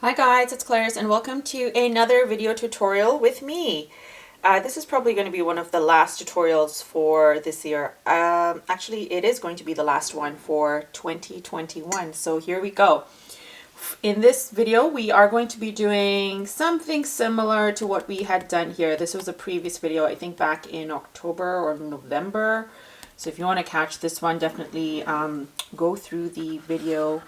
Hi guys, it's Claire's and welcome to another video tutorial with me. This is probably going to be one of the last tutorials for this year. Actually, it is going to be the last one for 2021. So here we go. In this video, we are going to be doing something similar to what we had done here. This was a previous video, I think back in October or November. So if you want to catch this one, definitely go through the video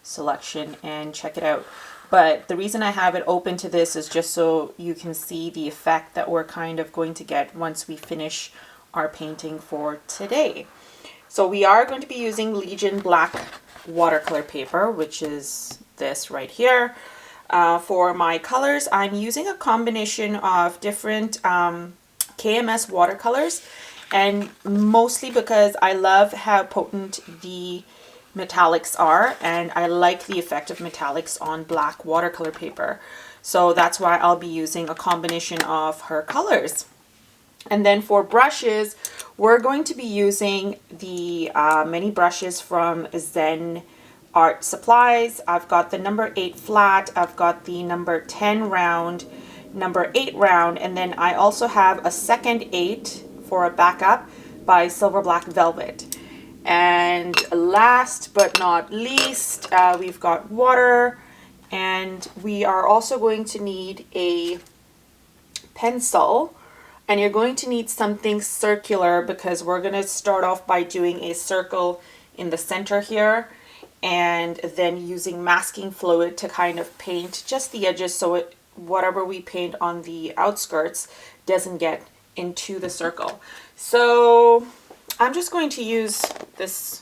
selection and check it out. But the reason I have it open to this is just so you can see the effect that we're kind of going to get once we finish our painting for today. So we are going to be using Legion Black watercolor paper, which is this right here. For my colors, I'm using a combination of different KMS watercolors, and mostly because I love how potent the metallics are, and I like the effect of metallics on black watercolor paper. So that's why I'll be using a combination of her colors. And then for brushes, we're going to be using the mini brushes from ZenART supplies. I've got the number 8 flat, I've got the number 10 round, number 8 round, and then I also have a second 8 for a backup by Silver Black Velvet. And last but not least, we've got water, and we are also going to need a pencil, and you're going to need something circular because we're going to start off by doing a circle in the center here and then using masking fluid to kind of paint just the edges so whatever we paint on the outskirts doesn't get into the circle. So I'm just going to use this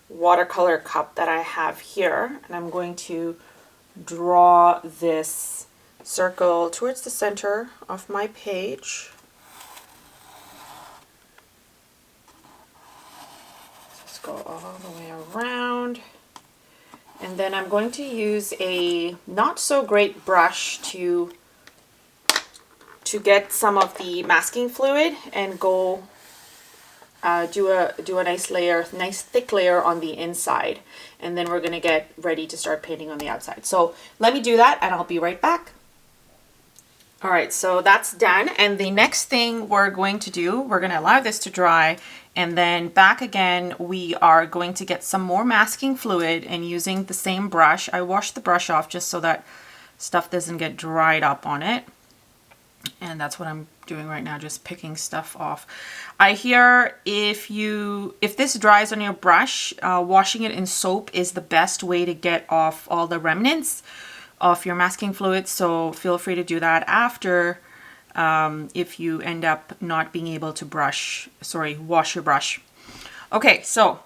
watercolor cup that I have here, and I'm going to draw this circle towards the center of my page. Just go all the way around. And then I'm going to use a not so great brush to get some of the masking fluid and go do a nice layer, nice thick layer on the inside, and then we're going to get ready to start painting on the outside. So let me do that and I'll be right back. All right, so that's done, and the next thing we're going to do, we're going to allow this to dry, and then back again we are going to get some more masking fluid, and using the same brush, I washed the brush off just so that stuff doesn't get dried up on it. And that's what I'm doing right now, just picking stuff off. I hear if this dries on your brush, washing it in soap is the best way to get off all the remnants of your masking fluid. So feel free to do that after if you end up not being able to wash your brush. Okay, so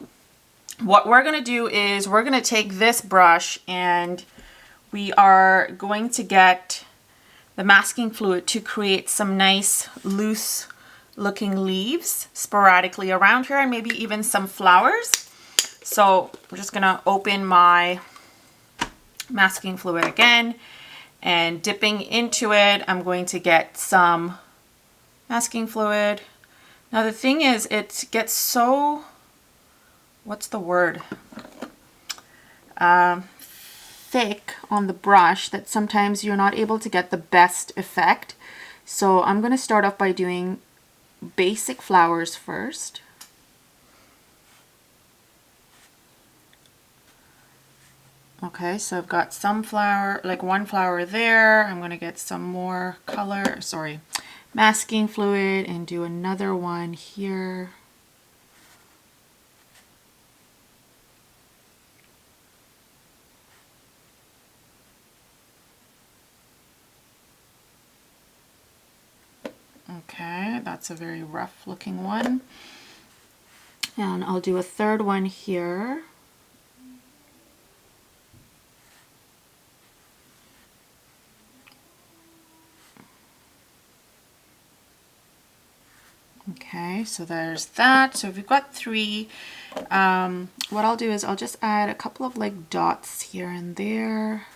what we're gonna do is we're gonna take this brush and we are going to get the masking fluid to create some nice loose looking leaves sporadically around here, and maybe even some flowers. So I'm just gonna open my masking fluid again, and dipping into it, I'm going to get some masking fluid. Now the thing is, it gets so, what's the word? Thick on the brush that sometimes you're not able to get the best effect. So I'm going to start off by doing basic flowers first. Okay, so I've got some flower, like one flower there. I'm going to get some more color, masking fluid, and do another one here. Okay, that's a very rough looking one. And I'll do a third one here. Okay, so there's that. So we've got 3. What I'll do is I'll just add a couple of like dots here and there,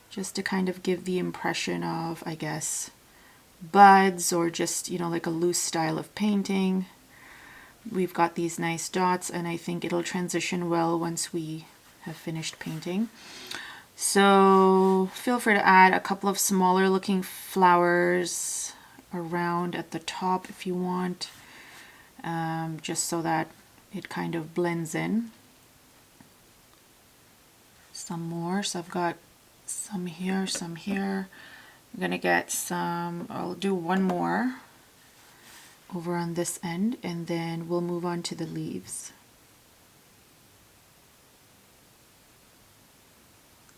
just to kind of give the impression of, I guess, buds, or just, you know, like a loose style of painting. We've got these nice dots, and I think it'll transition well once we have finished painting. So feel free to add a couple of smaller looking flowers around at the top if you want, just so that it kind of blends in. Some more, so I've got some here, some here. I'm gonna get some, I'll do one more over on this end, and then we'll move on to the leaves.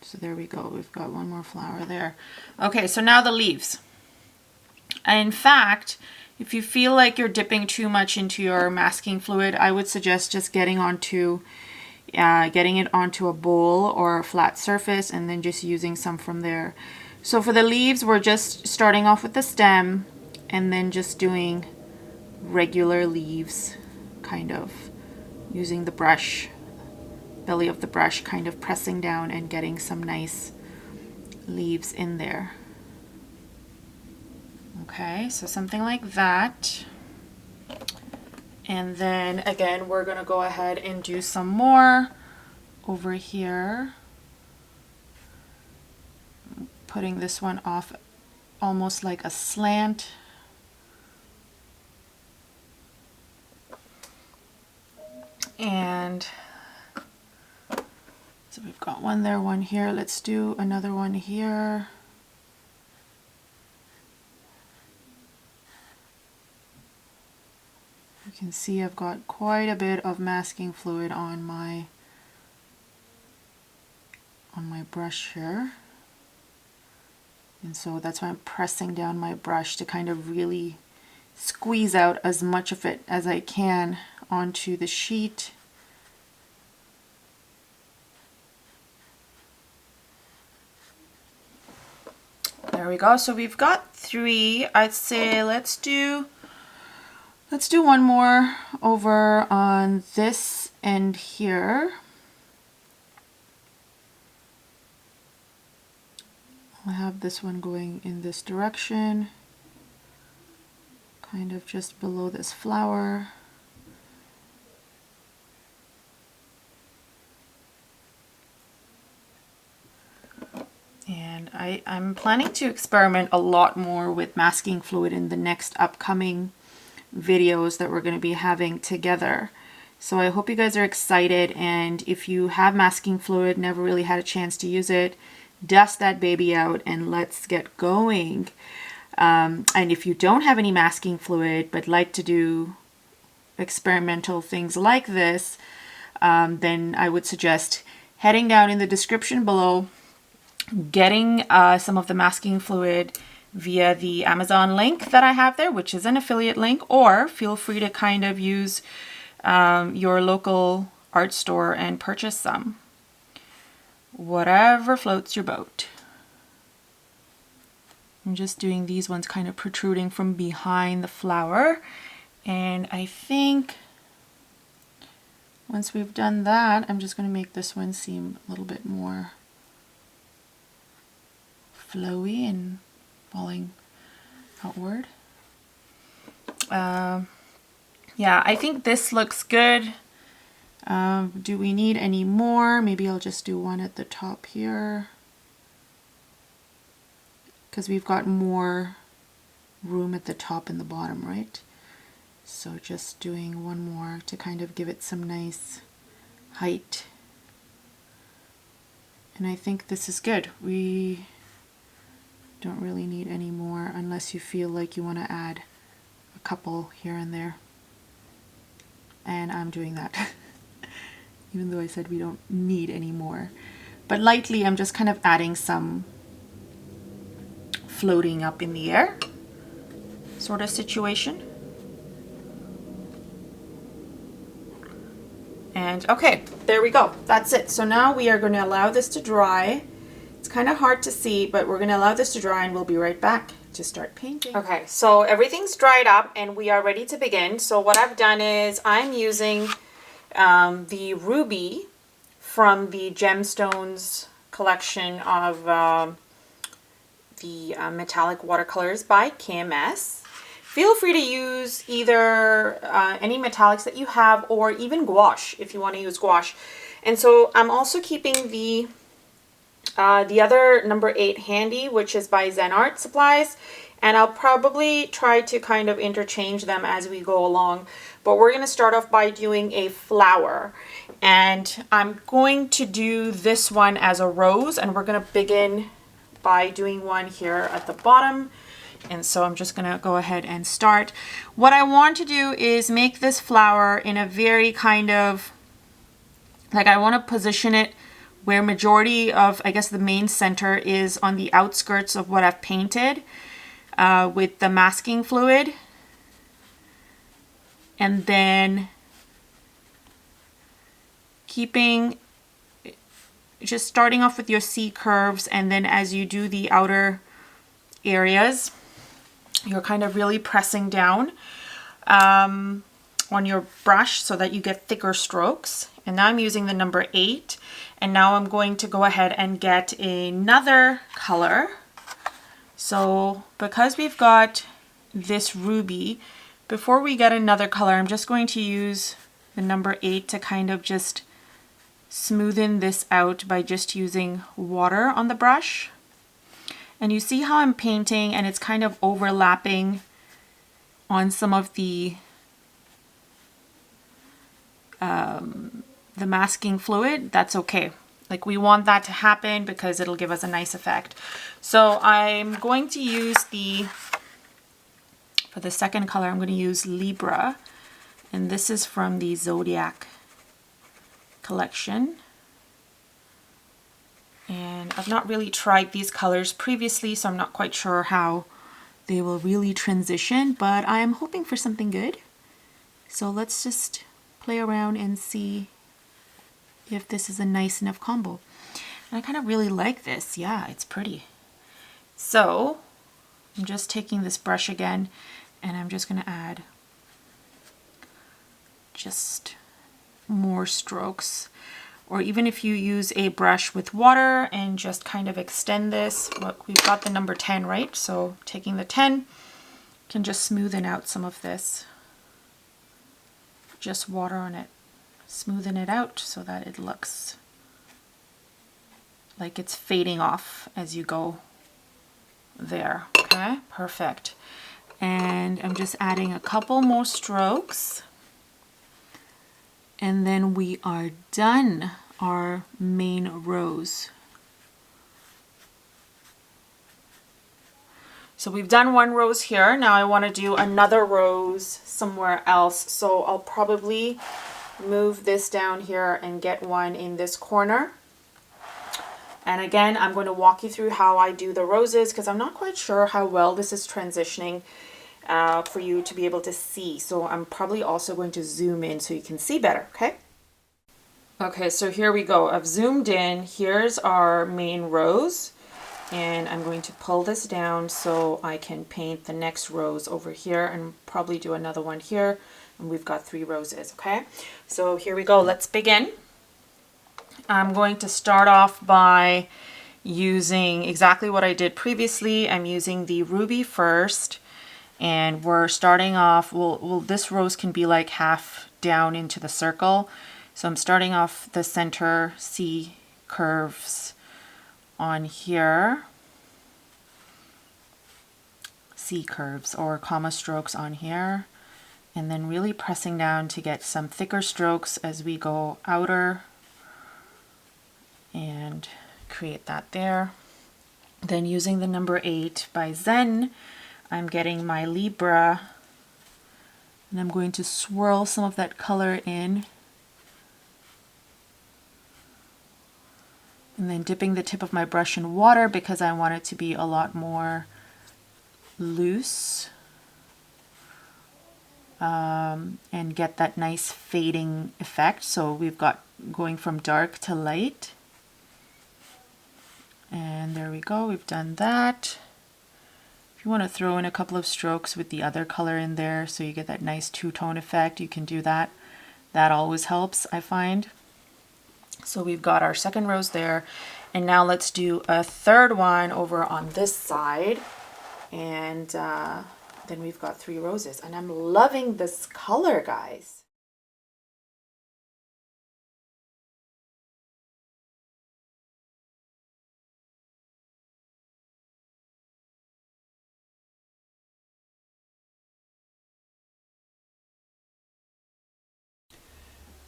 So there we go, we've got one more flower there. Okay, so now the leaves. In fact, if you feel like you're dipping too much into your masking fluid, I would suggest just getting it onto a bowl or a flat surface and then just using some from there. So for the leaves, we're just starting off with the stem and then just doing regular leaves, kind of using the brush, belly of the brush, kind of pressing down and getting some nice leaves in there. Okay, so something like that. And then again, we're gonna go ahead and do some more over here. Putting this one off almost like a slant. And so we've got one there, one here. Let's do another one here. You can see I've got quite a bit of masking fluid on my brush here. And so that's why I'm pressing down my brush to kind of really squeeze out as much of it as I can onto the sheet. There we go. So we've got 3. I'd say let's do one more over on this end here. I have this one going in this direction, kind of just below this flower. And I'm planning to experiment a lot more with masking fluid in the next upcoming videos that we're going to be having together. So I hope you guys are excited, and if you have masking fluid, never really had a chance to use it, dust that baby out and let's get going. And if you don't have any masking fluid but like to do experimental things like this, then I would suggest heading down in the description below, getting some of the masking fluid via the Amazon link that I have there, which is an affiliate link, or feel free to kind of use your local art store and purchase some. Whatever floats your boat. I'm just doing these ones kind of protruding from behind the flower, and I think once we've done that, I'm just going to make this one seem a little bit more flowy and falling outward. Yeah, I think this looks good. Do we need any more? Maybe I'll just do one at the top here, because we've got more room at the top and the bottom, right? So just doing one more to kind of give it some nice height. And I think this is good. We don't really need any more unless you feel like you want to add a couple here and there. And I'm doing that. Even though I said we don't need any more. But lightly, I'm just kind of adding some floating up in the air sort of situation. And okay, there we go. That's it. So now we are going to allow this to dry. It's kind of hard to see, but we're going to allow this to dry and we'll be right back to start painting. Okay, so everything's dried up and we are ready to begin. So what I've done is I'm using the ruby from the Gemstones collection of the metallic watercolors by KMS. Feel free to use either any metallics that you have, or even gouache if you want to use gouache. And so I'm also keeping the the other number 8 handy, which is by ZenART supplies, and I'll probably try to kind of interchange them as we go along. But we're going to start off by doing a flower, and I'm going to do this one as a rose, and we're going to begin by doing one here at the bottom. And so I'm just going to go ahead and start. What I want to do is make this flower in a very kind of, like, I want to position it where majority of, I guess, the main center is on the outskirts of what I've painted with the masking fluid. And then just starting off with your C curves, and then as you do the outer areas, you're kind of really pressing down on your brush so that you get thicker strokes. And now I'm using the number 8, and now I'm going to go ahead and get another color. So because we've got this ruby, before we get another color, I'm just going to use the number 8 to kind of just smoothen this out by just using water on the brush. And you see how I'm painting and it's kind of overlapping on some of the masking fluid. That's okay. Like, we want that to happen because it'll give us a nice effect. So I'm going to use for the second color, I'm going to use Libra. And this is from the Zodiac collection. And I've not really tried these colors previously, so I'm not quite sure how they will really transition, but I'm hoping for something good. So let's just play around and see if this is a nice enough combo. And I kind of really like this. Yeah, it's pretty. So I'm just taking this brush again, and I'm just going to add just more strokes. Or even if you use a brush with water and just kind of extend this. Look, we've got the number 10, right? So taking the 10, can just smoothen out some of this. Just water on it. Smoothen it out so that it looks like it's fading off as you go there. Okay, perfect. And I'm just adding a couple more strokes. And then we are done our main rose. So we've done one rose here. Now I want to do another rose somewhere else. So I'll probably move this down here and get one in this corner. And again, I'm going to walk you through how I do the roses because I'm not quite sure how well this is transitioning for you to be able to see. So I'm probably also going to zoom in so you can see better, okay? Okay, so here we go. I've zoomed in. Here's our main rose. And I'm going to pull this down so I can paint the next rose over here and probably do another one here. And we've got 3 roses, okay? So here we go. Let's begin. I'm going to start off by using exactly what I did previously. I'm using the ruby first. And we're starting off, well, this rose can be like half down into the circle. So I'm starting off the center C curves on here. C curves or comma strokes on here. And then really pressing down to get some thicker strokes as we go outer and create that there. Then using the number 8 by Zen, I'm getting my Libra, and I'm going to swirl some of that color in, and then dipping the tip of my brush in water because I want it to be a lot more loose and get that nice fading effect. So we've got going from dark to light, and there we go, we've done that. You want to throw in a couple of strokes with the other color in there so you get that nice two-tone effect, you can do that. That always helps, I find. So we've got our second rose there, and now let's do a third one over on this side, and then we've got 3 roses, and I'm loving this color, guys.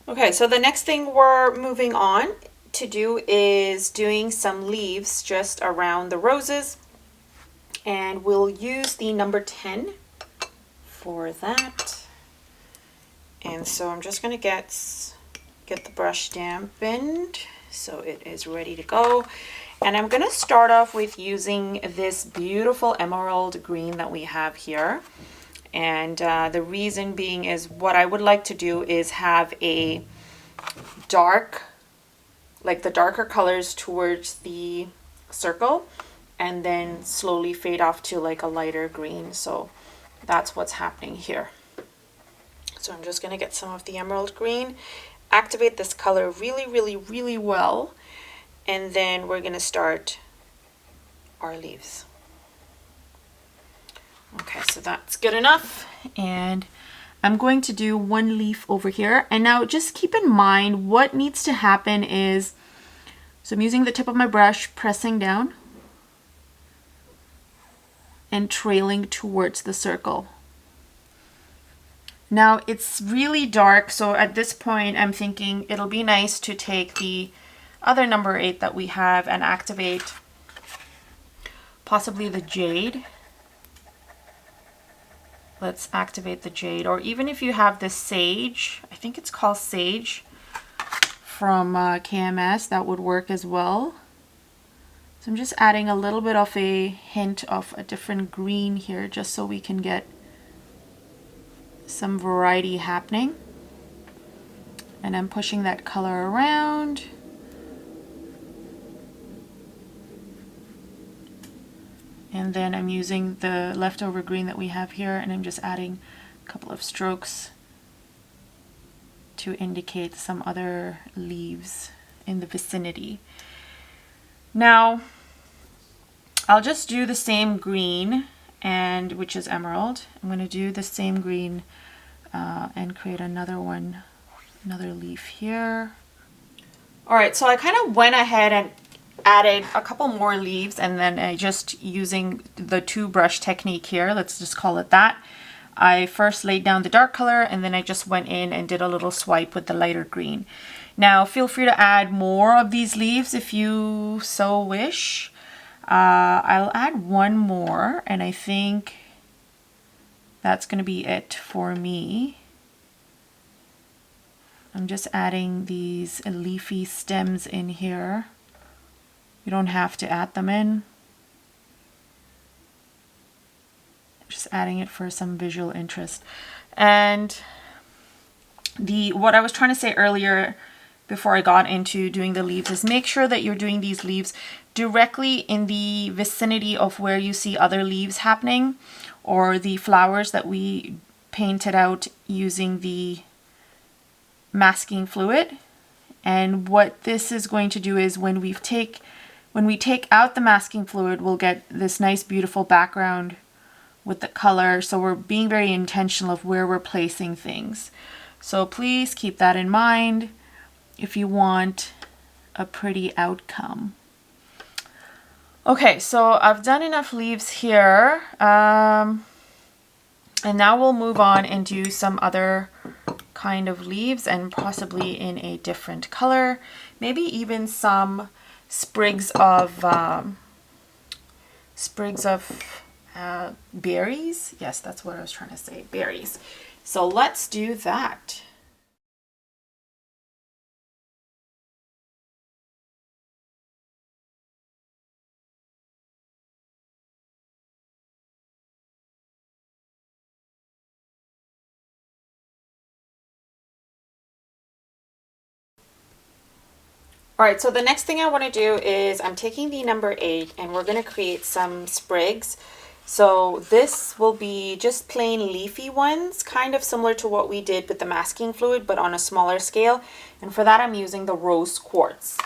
Okay, so the next thing we're moving on to do is doing some leaves just around the roses, and we'll use the number 10 for that. And so I'm just going to get the brush dampened so it is ready to go. And I'm going to start off with using this beautiful emerald green that we have here. And the reason being is what I would like to do is have a dark, like the darker colors towards the circle, and then slowly fade off to like a lighter green. So that's what's happening here. So I'm just going to get some of the emerald green, activate this color really well, and then we're going to start our leaves. Okay, so that's good enough. And I'm going to do one leaf over here. And now just keep in mind what needs to happen is, so I'm using the tip of my brush, pressing down and trailing towards the circle. Now it's really dark, so at this point I'm thinking it'll be nice to take the other number 8 that we have and activate possibly the jade. Let's activate the jade, or even if you have the sage, I think it's called sage from KMS, that would work as well. So I'm just adding a little bit of a hint of a different green here just so we can get some variety happening. And I'm pushing that color around. And then I'm using the leftover green that we have here, and I'm just adding a couple of strokes to indicate some other leaves in the vicinity. Now, I'll just do the same green, and which is emerald. I'm going to do the same green and create another one, another leaf here. All right, so I kind of went ahead and added a couple more leaves, and then I just using the 2 brush technique here, let's just call it that. I first laid down the dark color, and then I just went in and did a little swipe with the lighter green. Now feel free to add more of these leaves if you so wish. I'll add one more, and I think that's going to be it for me. I'm just adding these leafy stems in here. You don't have to add them in. Just adding it for some visual interest. And what I was trying to say earlier before I got into doing the leaves is make sure that you're doing these leaves directly in the vicinity of where you see other leaves happening, or the flowers that we painted out using the masking fluid. And what this is going to do is when we take out the masking fluid, we'll get this nice beautiful background with the color. So we're being very intentional of where we're placing things. So please keep that in mind if you want a pretty outcome. Okay, so I've done enough leaves here. And now we'll move on and do some other kind of leaves, and possibly in a different color. Maybe even some sprigs of berries. Yes, that's what I was trying to say, berries. So let's do that. All right, so the next thing I want to do is I'm taking the number 8 and we're going to create some sprigs. So this will be just plain leafy ones, kind of similar to what we did with the masking fluid, but on a smaller scale. And for that, I'm using the rose quartz.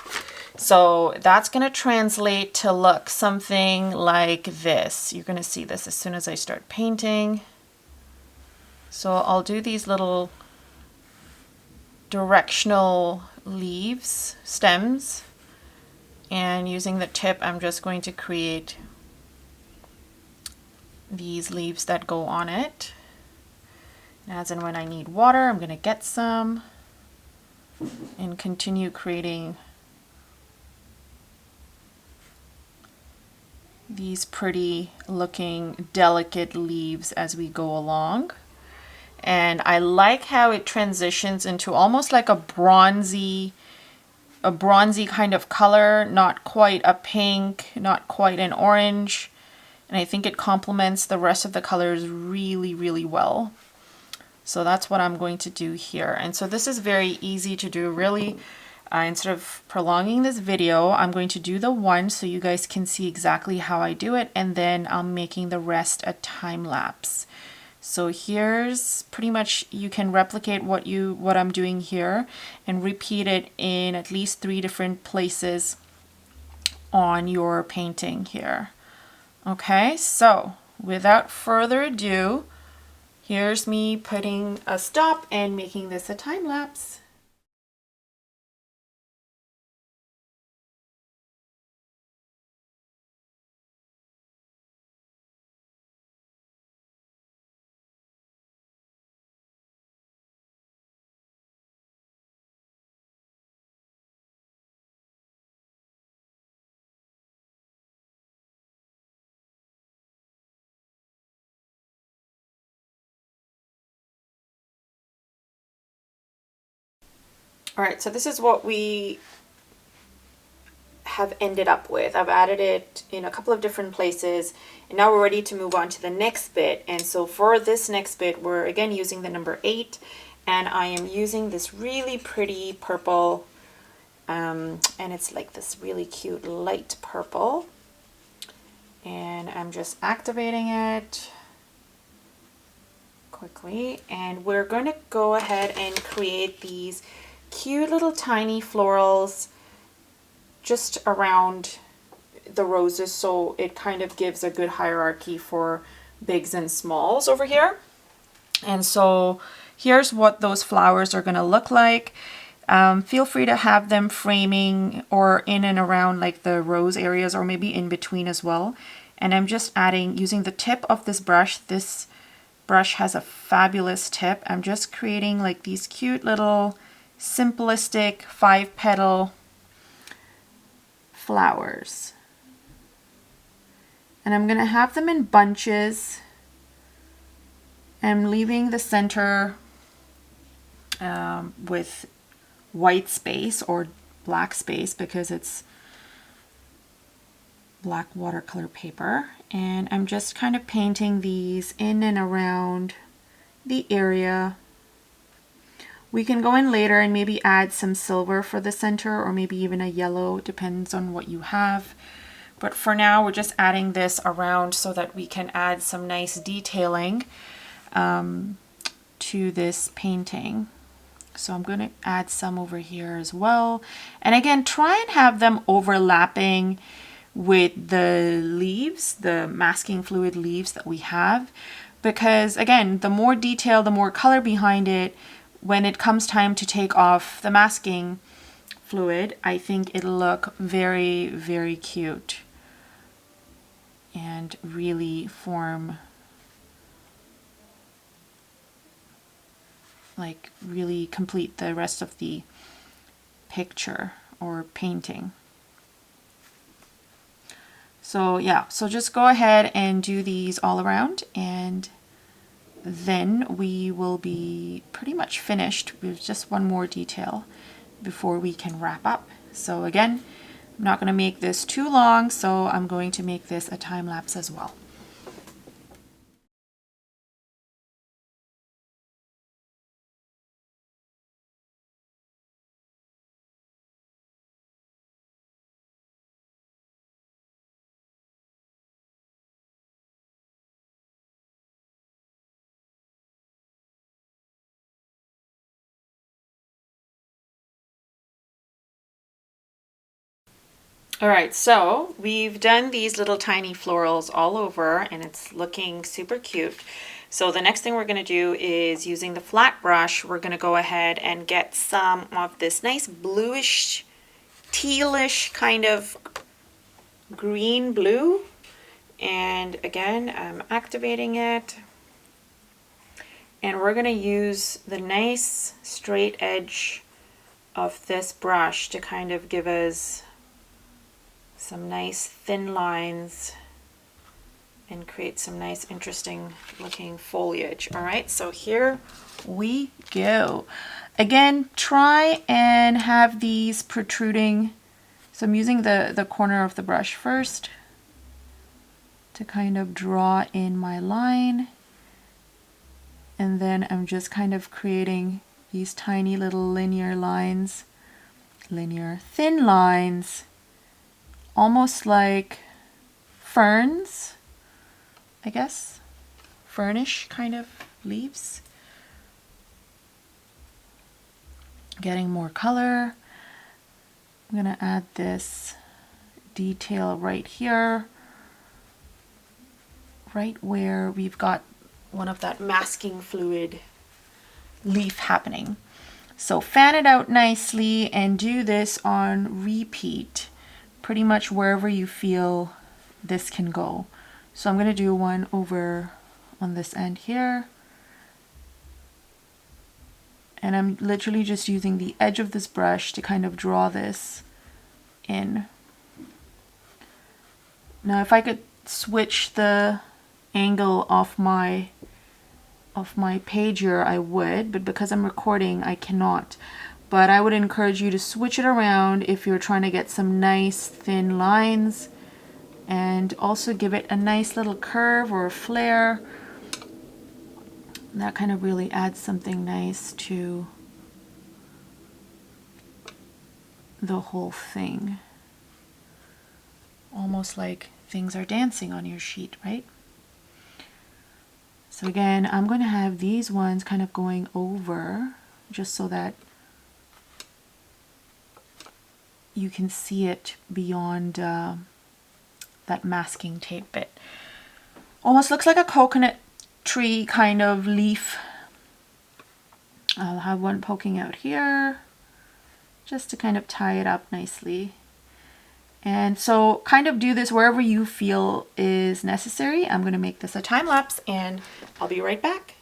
So that's going to translate to look something like this. You're going to see this as soon as I start painting. So I'll do these little directional leaves, stems, and using the tip I'm just going to create these leaves that go on it. As and when I need water, I'm going to get some. and continue creating these pretty looking delicate leaves as we go along. And I like how it transitions into almost like a bronzy kind of color, not quite a pink, not quite an orange. And I think it complements the rest of the colors really, really well. So that's what I'm going to do here. And so this is very easy to do, really. Instead of prolonging this video, I'm going to do the one so you guys can see exactly how I do it, and then I'm making the rest a time lapse. So here's pretty much, you can replicate what I'm doing here and repeat it in at least 3 different places on your painting here. Okay, so without further ado, here's me putting a stop and making this a time lapse. All right, so this is what we have ended up with. I've added it in a couple of different places, and now we're ready to move on to the next bit. And so for this next bit, we're again using the number 8, and I am using this really pretty purple, and it's like this really cute light purple, and I'm just activating it quickly, and we're going to go ahead and create these cute little tiny florals just around the roses, so it kind of gives a good hierarchy for bigs and smalls over here. And so here's what those flowers are going to look like. Feel free to have them framing or in and around like the rose areas, or maybe in between as well. And I'm just adding, using the tip of this brush. This brush has a fabulous tip. I'm just creating like these cute little simplistic 5-petal flowers, and I'm gonna have them in bunches. I'm leaving the center with white space or black space because it's black watercolor paper, and I'm just kind of painting these in and around the area. We can go in later and maybe add some silver for the center, or maybe even a yellow, depends on what you have. But for now, we're just adding this around so that we can add some nice detailing to this painting. So I'm going to add some over here as well. And again, try and have them overlapping with the leaves, the masking fluid leaves that we have. Because again, the more detail, the more color behind it, when it comes time to take off the masking fluid, I think it'll look very, very cute and really form, like really complete the rest of the picture or painting. So yeah, so just go ahead and do these all around, and then we will be pretty much finished with just one more detail before we can wrap up. So again, I'm not going to make this too long, so I'm going to make this a time lapse as well. All right, so we've done these little tiny florals all over, and it's looking super cute. So the next thing we're going to do is, using the flat brush, we're going to go ahead and get some of this nice bluish, tealish kind of green blue. And again, I'm activating it. And we're going to use the nice straight edge of this brush to kind of give us some nice thin lines and create some nice interesting looking foliage. All right, so here we go. Again, try and have these protruding. So I'm using the corner of the brush first to kind of draw in my line, and then I'm just kind of creating these tiny little linear lines, linear thin lines, almost like ferns, I guess, fernish kind of leaves. Getting more color. I'm gonna add this detail right here, right where we've got one of that masking fluid leaf happening. So fan it out nicely and do this on repeat, pretty much wherever you feel this can go. So I'm gonna do one over on this end here. And I'm literally just using the edge of this brush to kind of draw this in. Now if I could switch the angle of my pager, I would, but because I'm recording, I cannot. But I would encourage you to switch it around if you're trying to get some nice thin lines, and also give it a nice little curve or a flare. That kind of really adds something nice to the whole thing. Almost like things are dancing on your sheet, right? So again, I'm going to have these ones kind of going over just so that you can see it beyond that masking tape bit. Almost looks like a coconut tree kind of leaf. I'll have one poking out here just to kind of tie it up nicely. And so kind of do this wherever you feel is necessary. I'm going to make this a time lapse and I'll be right back.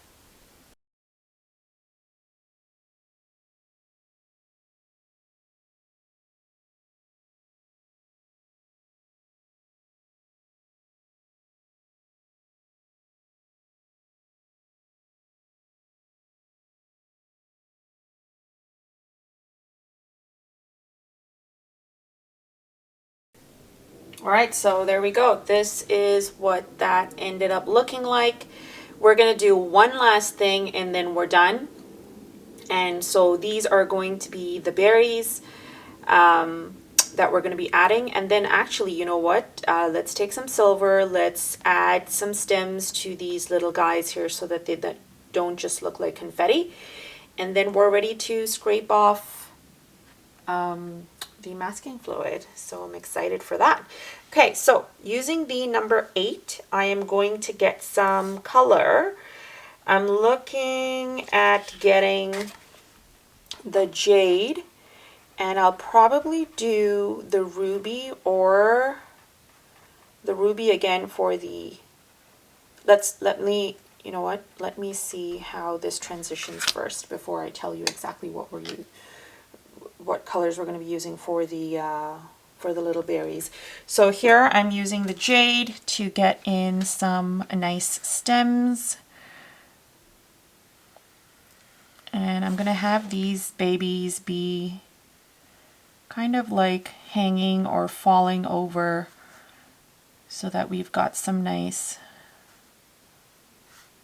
All right, so there we go. This is what that ended up looking like. We're gonna do one last thing and then we're done. And so these are going to be the berries that we're gonna be adding. And then actually, you know what? Let's take some silver. Let's add some stems to these little guys here so that they don't just look like confetti. And then we're ready to scrape off the masking fluid. So I'm excited for that. Okay, so using the number 8, I am going to get some color. I'm looking at getting the jade, and I'll probably do the ruby or the ruby again for the, let me, you know what, let me see how this transitions first before I tell you exactly what what colors we're going to be using for the little berries. So here I'm using the jade to get in some nice stems. And I'm going to have these babies be kind of like hanging or falling over so that we've got some nice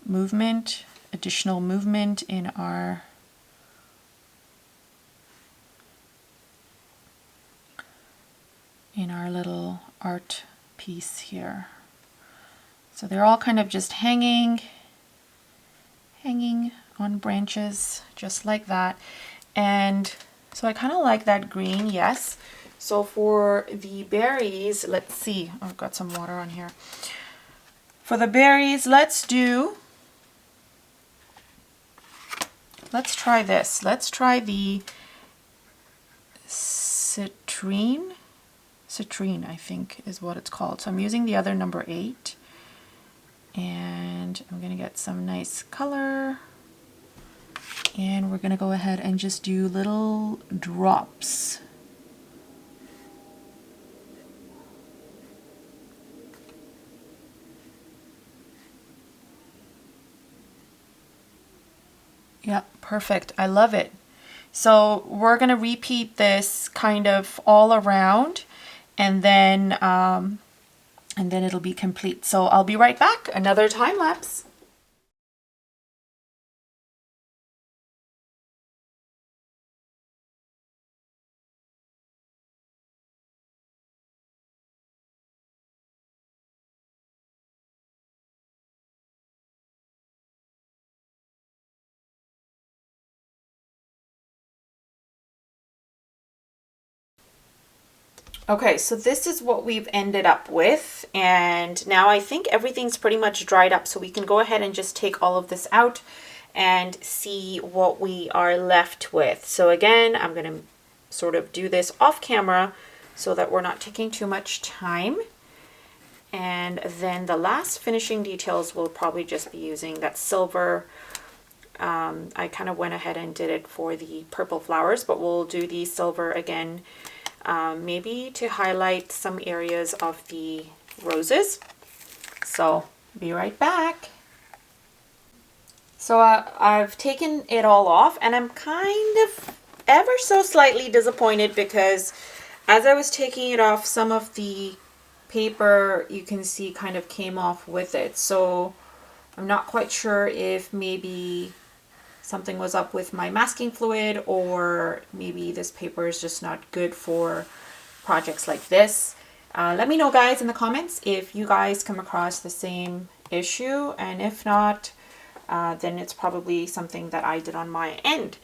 movement, additional movement in our little art piece here. So they're all kind of just hanging on branches just like that. And so I kind of like that green, yes. So for the berries, let's see, I've got some water on here. For the berries, let's try this. Let's try the citrine, I think is what it's called. So I'm using the other number 8. And I'm going to get some nice color. And we're gonna go ahead and just do little drops. Yeah, perfect. I love it. So we're gonna repeat this kind of all around, and then it'll be complete. So I'll be right back. Another time lapse. Okay, so this is what we've ended up with, and now I think everything's pretty much dried up, so we can go ahead and just take all of this out and see what we are left with. So again, I'm going to sort of do this off camera so that we're not taking too much time. And then the last finishing details will probably just be using that silver. I kind of went ahead and did it for the purple flowers, but we'll do the silver again, maybe to highlight some areas of the roses. So be right back. So I've taken it all off, and I'm kind of ever so slightly disappointed because as I was taking it off, some of the paper you can see kind of came off with it. So I'm not quite sure if maybe something was up with my masking fluid, or maybe this paper is just not good for projects like this. Let me know, guys, in the comments if you guys come across the same issue, and if not, then it's probably something that I did on my end.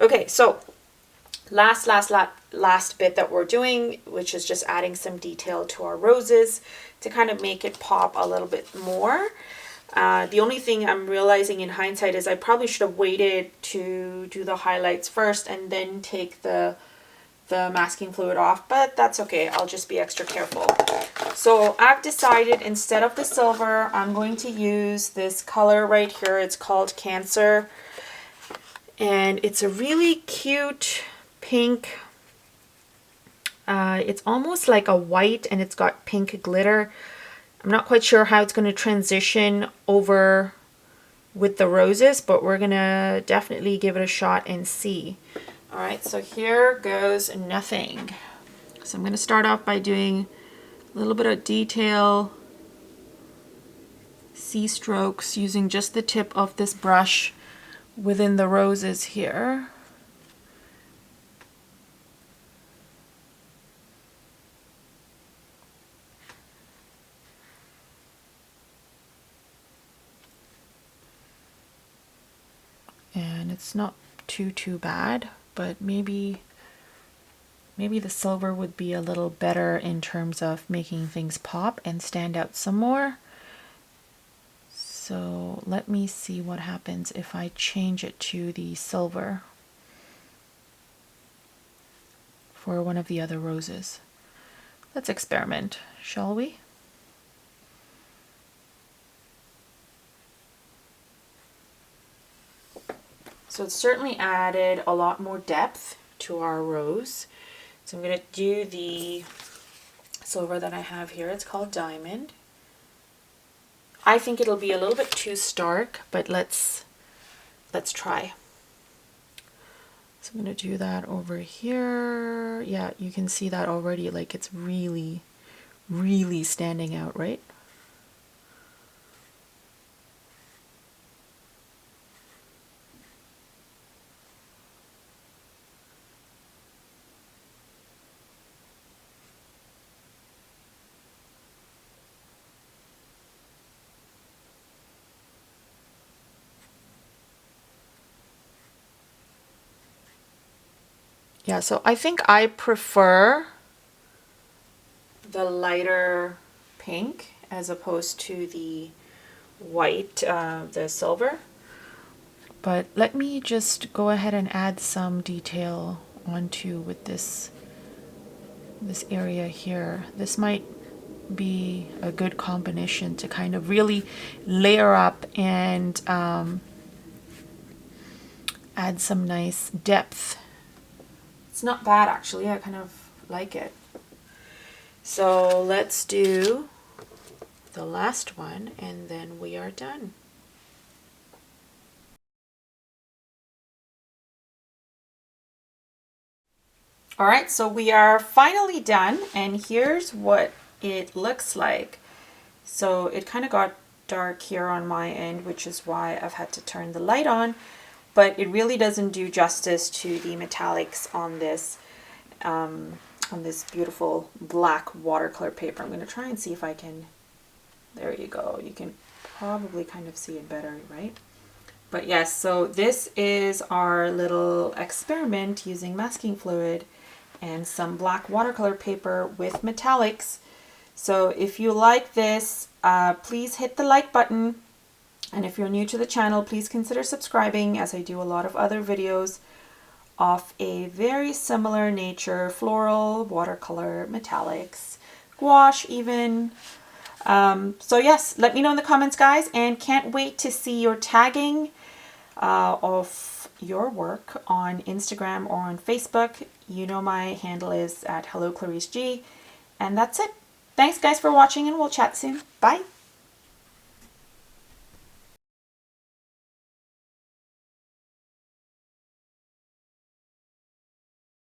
Okay, so last bit that we're doing, which is just adding some detail to our roses to kind of make it pop a little bit more. The only thing I'm realizing in hindsight is I probably should have waited to do the highlights first and then take the masking fluid off, but that's okay. I'll just be extra careful. So I've decided instead of the silver, I'm going to use this color right here. It's called Cancer, and it's a really cute pink. It's almost like a white, and it's got pink glitter. I'm not quite sure how it's going to transition over with the roses, but we're going to definitely give it a shot and see. All right, so here goes nothing. So I'm going to start off by doing a little bit of detail, C strokes, using just the tip of this brush within the roses here. And it's not too bad, but maybe the silver would be a little better in terms of making things pop and stand out some more. So let me see what happens if I change it to the silver for one of the other roses. Let's experiment, shall we? So it's certainly added a lot more depth to our rose. So I'm going to do the silver that I have here. It's called Diamond. I think it'll be a little bit too stark, but let's try. So I'm going to do that over here. Yeah, you can see that already, like it's really standing out, right? Yeah, so I think I prefer the lighter pink as opposed to the white, the silver. But let me just go ahead and add some detail onto with this area here. This might be a good combination to kind of really layer up and add some nice depth. It's not bad actually, I kind of like it. So let's do the last one and then we are done. All right, so we are finally done and here's what it looks like. So it kind of got dark here on my end, which is why I've had to turn the light on, but it really doesn't do justice to the metallics on this beautiful black watercolor paper. I'm going to try and see if I can, there you go. You can probably kind of see it better, right? But yes, so this is our little experiment using masking fluid and some black watercolor paper with metallics. So if you like this, please hit the like button. And if you're new to the channel, please consider subscribing, as I do a lot of other videos of a very similar nature: floral, watercolor, metallics, gouache even. So yes, let me know in the comments, guys, and can't wait to see your tagging of your work on Instagram or on Facebook. You know my handle is @HelloClariceG, and that's it. Thanks guys for watching, and we'll chat soon. Bye.